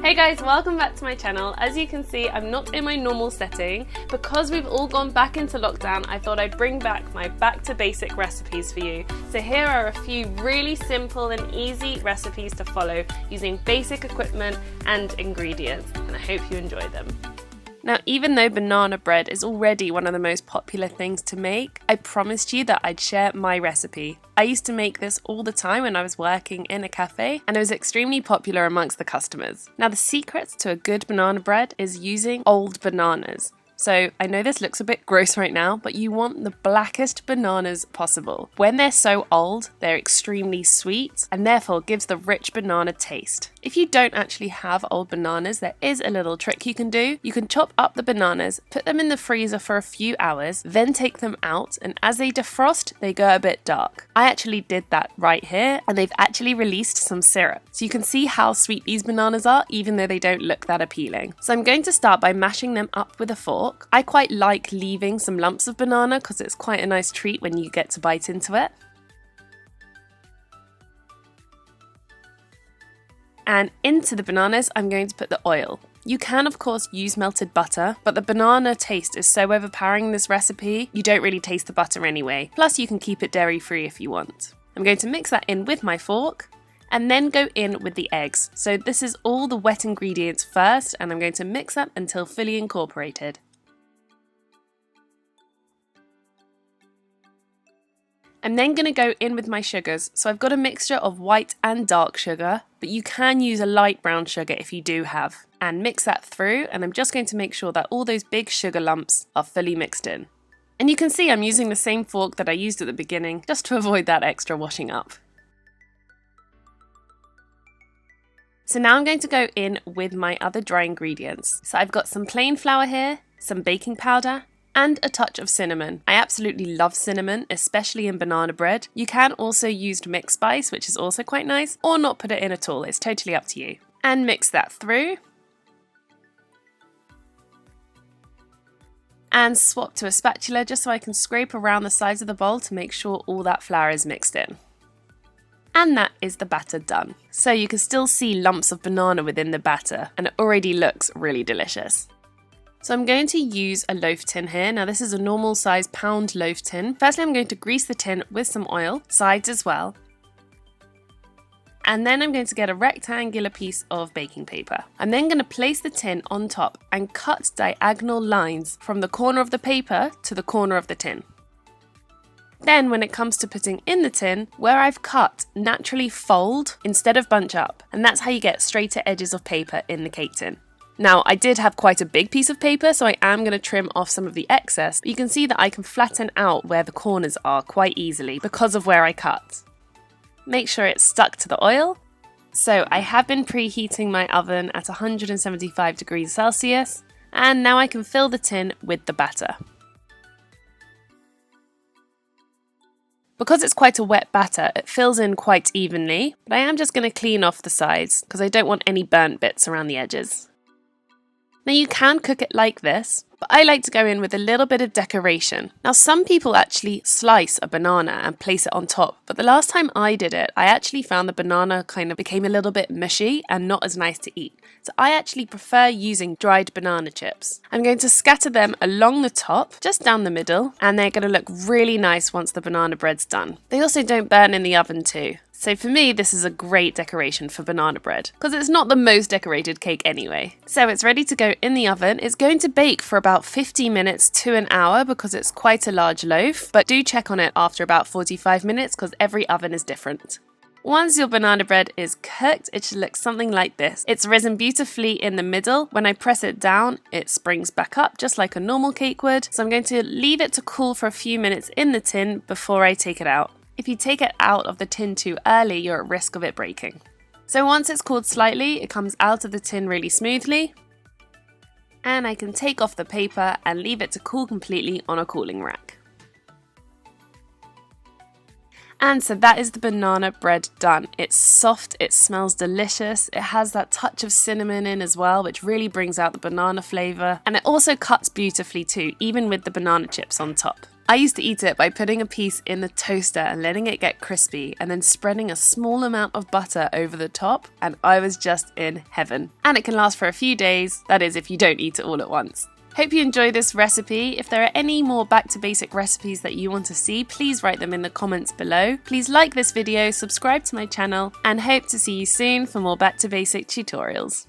Hey guys, welcome back to my channel. As you can see, I'm not in my normal setting. Because we've all gone back into lockdown, I thought I'd bring back my back to basic recipes for you. So here are a few really simple and easy recipes to follow using basic equipment and ingredients, and I hope you enjoy them. Now, even though banana bread is already one of the most popular things to make, I promised you that I'd share my recipe. I used to make this all the time when I was working in a cafe, and it was extremely popular amongst the customers. Now, the secret to a good banana bread is using old bananas. So I know this looks a bit gross right now, but you want the blackest bananas possible. When they're so old, they're extremely sweet and therefore gives the rich banana taste. If you don't actually have old bananas, there is a little trick you can do. You can chop up the bananas, put them in the freezer for a few hours, then take them out, and as they defrost, they go a bit dark. I actually did that right here, and they've actually released some syrup. So you can see how sweet these bananas are, even though they don't look that appealing. So I'm going to start by mashing them up with a fork. I quite like leaving some lumps of banana because it's quite a nice treat when you get to bite into it. And into the bananas, I'm going to put the oil. You can of course use melted butter, but the banana taste is so overpowering in this recipe, you don't really taste the butter anyway. Plus you can keep it dairy free if you want. I'm going to mix that in with my fork and then go in with the eggs. So this is all the wet ingredients first, and I'm going to mix that until fully incorporated. I'm then going to go in with my sugars. So I've got a mixture of white and dark sugar, but you can use a light brown sugar if you do have. And mix that through, and I'm just going to make sure that all those big sugar lumps are fully mixed in. And you can see I'm using the same fork that I used at the beginning, just to avoid that extra washing up. So now I'm going to go in with my other dry ingredients. So I've got some plain flour here, some baking powder, and a touch of cinnamon. I absolutely love cinnamon, especially in banana bread. You can also use mixed spice, which is also quite nice, or not put it in at all. It's totally up to you. And mix that through. And swap to a spatula just so I can scrape around the sides of the bowl to make sure all that flour is mixed in. And that is the batter done. So you can still see lumps of banana within the batter, and it already looks really delicious. So I'm going to use a loaf tin here. Now this is a normal size pound loaf tin. Firstly, I'm going to grease the tin with some oil, sides as well. And then I'm going to get a rectangular piece of baking paper. I'm then going to place the tin on top and cut diagonal lines from the corner of the paper to the corner of the tin. Then when it comes to putting in the tin, where I've cut, naturally fold instead of bunch up. And that's how you get straighter edges of paper in the cake tin. Now, I did have quite a big piece of paper, so I am going to trim off some of the excess, but you can see that I can flatten out where the corners are quite easily because of where I cut. Make sure it's stuck to the oil. So I have been preheating my oven at 175 degrees Celsius, and now I can fill the tin with the batter. Because it's quite a wet batter, it fills in quite evenly, but I am just going to clean off the sides because I don't want any burnt bits around the edges. Now you can cook it like this, but I like to go in with a little bit of decoration. Now some people actually slice a banana and place it on top, but the last time I did it, I actually found the banana kind of became a little bit mushy and not as nice to eat. So I actually prefer using dried banana chips. I'm going to scatter them along the top, just down the middle, and they're going to look really nice once the banana bread's done. They also don't burn in the oven too. So for me, this is a great decoration for banana bread, because it's not the most decorated cake anyway. So it's ready to go in the oven. It's going to bake for about 50 minutes to an hour because it's quite a large loaf, but do check on it after about 45 minutes because every oven is different. Once your banana bread is cooked, it should look something like this. It's risen beautifully in the middle. When I press it down, it springs back up just like a normal cake would. So I'm going to leave it to cool for a few minutes in the tin before I take it out. If you take it out of the tin too early, you're at risk of it breaking. So once it's cooled slightly, it comes out of the tin really smoothly. And I can take off the paper and leave it to cool completely on a cooling rack. And so that is the banana bread done. It's soft, it smells delicious, it has that touch of cinnamon in as well, which really brings out the banana flavour. And it also cuts beautifully too, even with the banana chips on top. I used to eat it by putting a piece in the toaster and letting it get crispy and then spreading a small amount of butter over the top, and I was just in heaven. And it can last for a few days, that is if you don't eat it all at once. Hope you enjoy this recipe. If there are any more back to basic recipes that you want to see, please write them in the comments below. Please like this video, subscribe to my channel, and hope to see you soon for more back to basic tutorials.